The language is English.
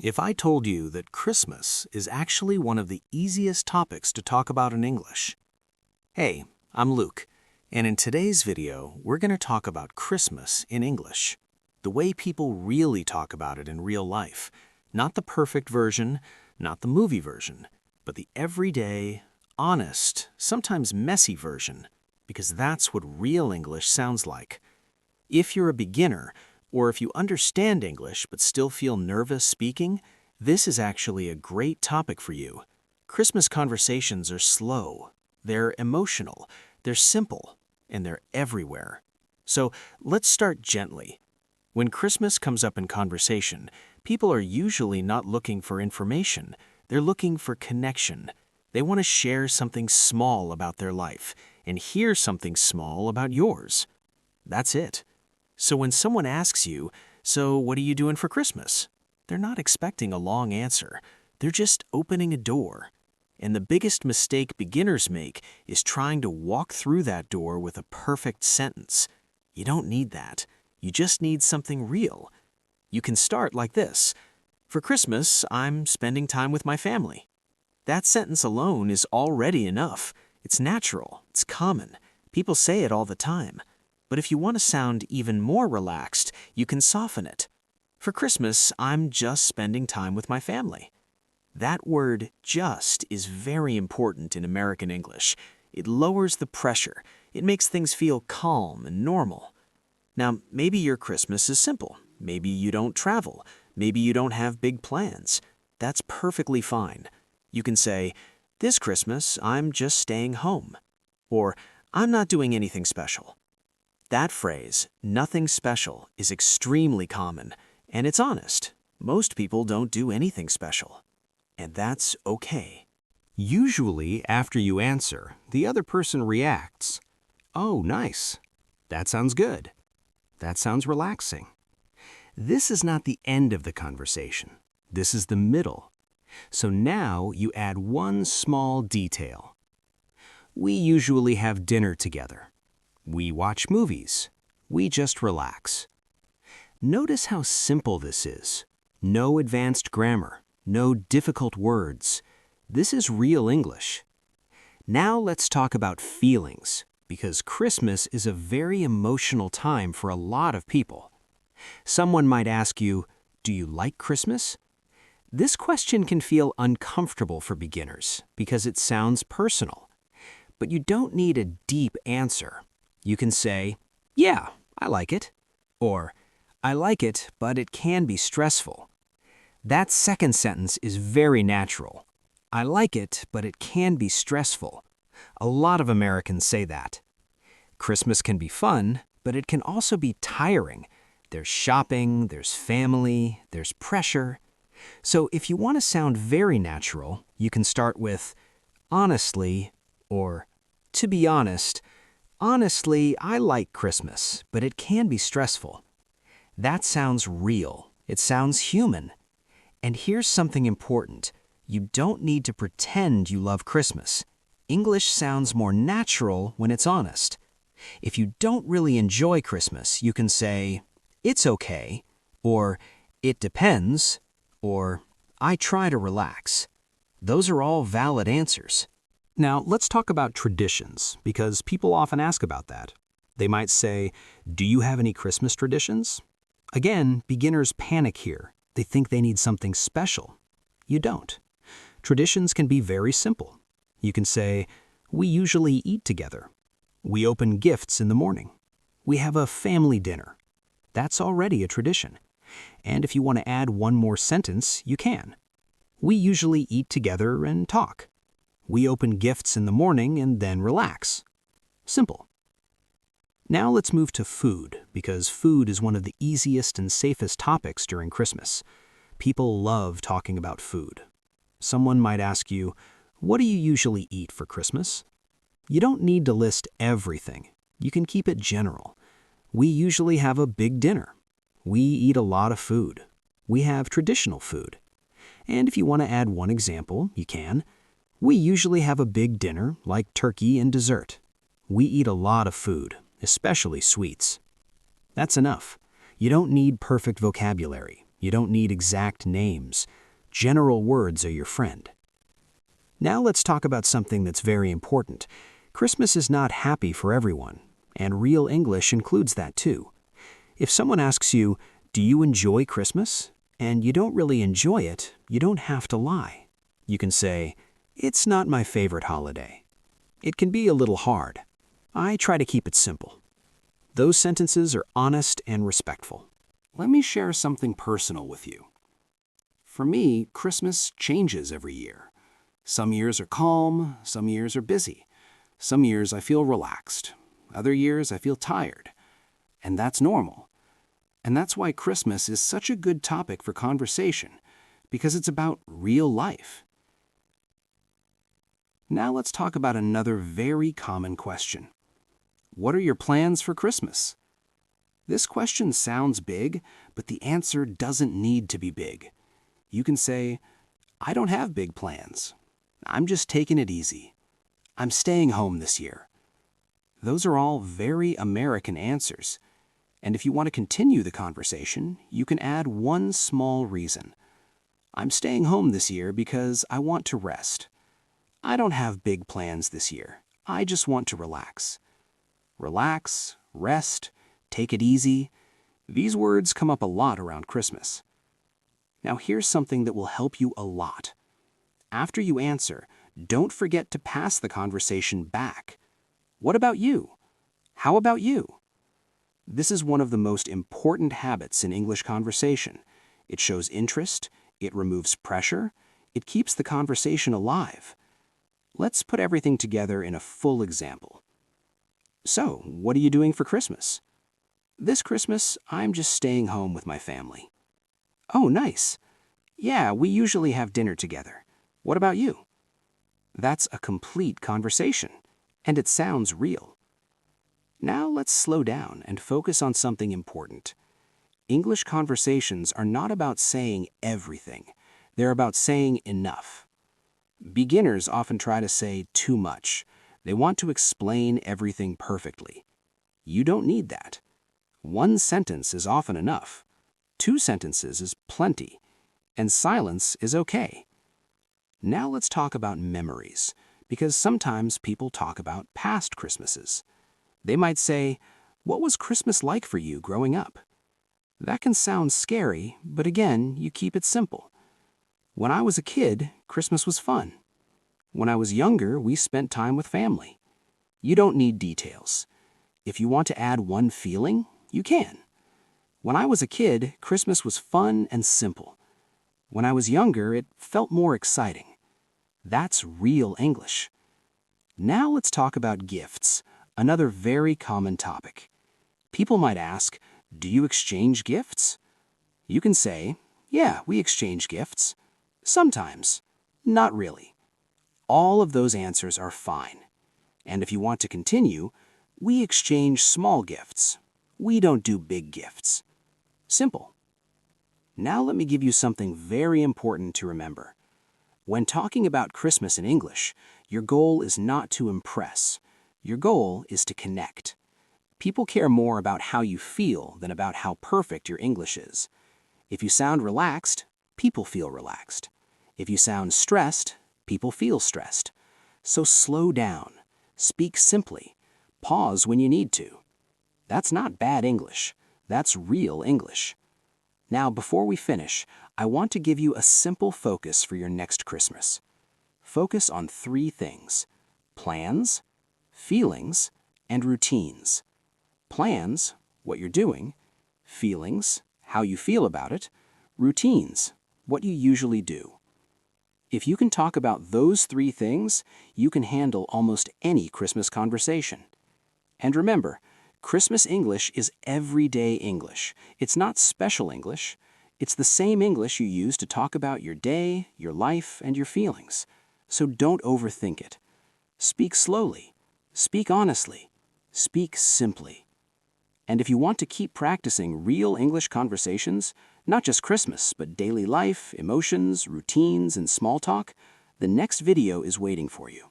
If I told you that Christmas is actually one of the easiest topics to talk about in English? Hey, I'm Luke, and in today's video, we're going to talk about Christmas in English. The way people really talk about it in real life. Not the perfect version, not the movie version, but the everyday, honest, sometimes messy version, because that's what real English sounds like. If you're a beginner, or if you understand English but still feel nervous speaking, this is actually a great topic for you. Christmas conversations are slow, they're emotional, they're simple, and they're everywhere. So let's start gently. When Christmas comes up in conversation, people are usually not looking for information, they're looking for connection. They want to share something small about their life and hear something small about yours. That's it. So when someone asks you, "So what are you doing for Christmas?" they're not expecting a long answer. They're just opening a door. And the biggest mistake beginners make is trying to walk through that door with a perfect sentence. You don't need that. You just need something real. You can start like this. "For Christmas, I'm spending time with my family." That sentence alone is already enough. It's natural. It's common. People say it all the time. But if you want to sound even more relaxed, you can soften it. "For Christmas, I'm just spending time with my family." That word "just" is very important in American English. It lowers the pressure. It makes things feel calm and normal. Now, maybe your Christmas is simple. Maybe you don't travel. Maybe you don't have big plans. That's perfectly fine. You can say, "This Christmas, I'm just staying home." Or, "I'm not doing anything special." That phrase, "nothing special," is extremely common, and it's honest. Most people don't do anything special. And that's okay. Usually, after you answer, the other person reacts, "Oh, nice. That sounds good. That sounds relaxing." This is not the end of the conversation. This is the middle. So now you add one small detail. "We usually have dinner together. We watch movies. We just relax." Notice how simple this is. No advanced grammar, no difficult words. This is real English. Now let's talk about feelings, because Christmas is a very emotional time for a lot of people. Someone might ask you, "Do you like Christmas?" This question can feel uncomfortable for beginners because it sounds personal. But you don't need a deep answer. You can say, "Yeah, I like it." Or, "I like it, but it can be stressful." That second sentence is very natural. "I like it, but it can be stressful." A lot of Americans say that. Christmas can be fun, but it can also be tiring. There's shopping, there's family, there's pressure. So if you want to sound very natural, you can start with, "Honestly," or, "To be honest, honestly, I like Christmas, but it can be stressful." That sounds real. It sounds human. And here's something important. You don't need to pretend you love Christmas. English sounds more natural when it's honest. If you don't really enjoy Christmas, you can say, "It's okay," or "It depends," or "I try to relax." Those are all valid answers. Now, let's talk about traditions, because people often ask about that. They might say, "Do you have any Christmas traditions?" Again, beginners panic here. They think they need something special. You don't. Traditions can be very simple. You can say, "We usually eat together." "We open gifts in the morning." "We have a family dinner." That's already a tradition. And if you want to add one more sentence, you can. "We usually eat together and talk." "We open gifts in the morning and then relax." Simple. Now let's move to food, because food is one of the easiest and safest topics during Christmas. People love talking about food. Someone might ask you, "What do you usually eat for Christmas?" You don't need to list everything. You can keep it general. "We usually have a big dinner." "We eat a lot of food." "We have traditional food." And if you want to add one example, you can. "We usually have a big dinner, like turkey and dessert." "We eat a lot of food, especially sweets." That's enough. You don't need perfect vocabulary. You don't need exact names. General words are your friend. Now let's talk about something that's very important. Christmas is not happy for everyone, and real English includes that too. If someone asks you, "Do you enjoy Christmas?" and you don't really enjoy it, you don't have to lie. You can say, "It's not my favorite holiday." It can be a little hard. I try to keep it simple. Those sentences are honest and respectful. Let me share something personal with you. For me, Christmas changes every year. Some years are calm, some years are busy. Some years I feel relaxed. Other years I feel tired. And that's normal. And that's why Christmas is such a good topic for conversation, because it's about real life. Now let's talk about another very common question. What are your plans for Christmas? This question sounds big, but the answer doesn't need to be big. You can say, "I don't have big plans. I'm just taking it easy. I'm staying home this year." Those are all very American answers. And if you want to continue the conversation, you can add one small reason. "I'm staying home this year because I want to rest. I don't have big plans this year. I just want to relax." Relax, rest, take it easy. These words come up a lot around Christmas. Now here's something that will help you a lot. After you answer, don't forget to pass the conversation back. "What about you? How about you?" This is one of the most important habits in English conversation. It shows interest, it removes pressure, it keeps the conversation alive. Let's put everything together in a full example. "So, what are you doing for Christmas?" "This Christmas, I'm just staying home with my family." "Oh, nice. Yeah, we usually have dinner together. What about you?" That's a complete conversation, and it sounds real. Now let's slow down and focus on something important. English conversations are not about saying everything. They're about saying enough. Beginners often try to say too much. They want to explain everything perfectly. You don't need that. One sentence is often enough. 2 sentences is plenty. And silence is okay. Now let's talk about memories, because sometimes people talk about past Christmases. They might say, "What was Christmas like for you growing up?" That can sound scary, but again, you keep it simple. "When I was a kid, Christmas was fun. When I was younger, we spent time with family." You don't need details. If you want to add one feeling, you can. "When I was a kid, Christmas was fun and simple. When I was younger, it felt more exciting." That's real English. Now let's talk about gifts, another very common topic. People might ask, "Do you exchange gifts?" You can say, "Yeah, we exchange gifts. Sometimes. Not really." All of those answers are fine. And if you want to continue, we exchange small gifts. We don't do big gifts. Simple. Now let me give you something very important to remember. When talking about Christmas in English, your goal is not to impress. Your goal is to connect. People care more about how you feel than about how perfect your English is. If you sound relaxed, people feel relaxed. If you sound stressed, people feel stressed. So slow down. Speak simply. Pause when you need to. That's not bad English. That's real English. Now, before we finish, I want to give you a simple focus for your next Christmas. Focus on 3 things: plans, feelings, and routines. Plans, what you're doing; feelings, how you feel about it; routines, what you usually do. If you can talk about those 3 things, you can handle almost any Christmas conversation. And remember, Christmas English is everyday English. It's not special English. It's the same English you use to talk about your day, your life, and your feelings. So don't overthink it. Speak slowly. Speak honestly. Speak simply. And if you want to keep practicing real English conversations, not just Christmas, but daily life, emotions, routines, and small talk, the next video is waiting for you.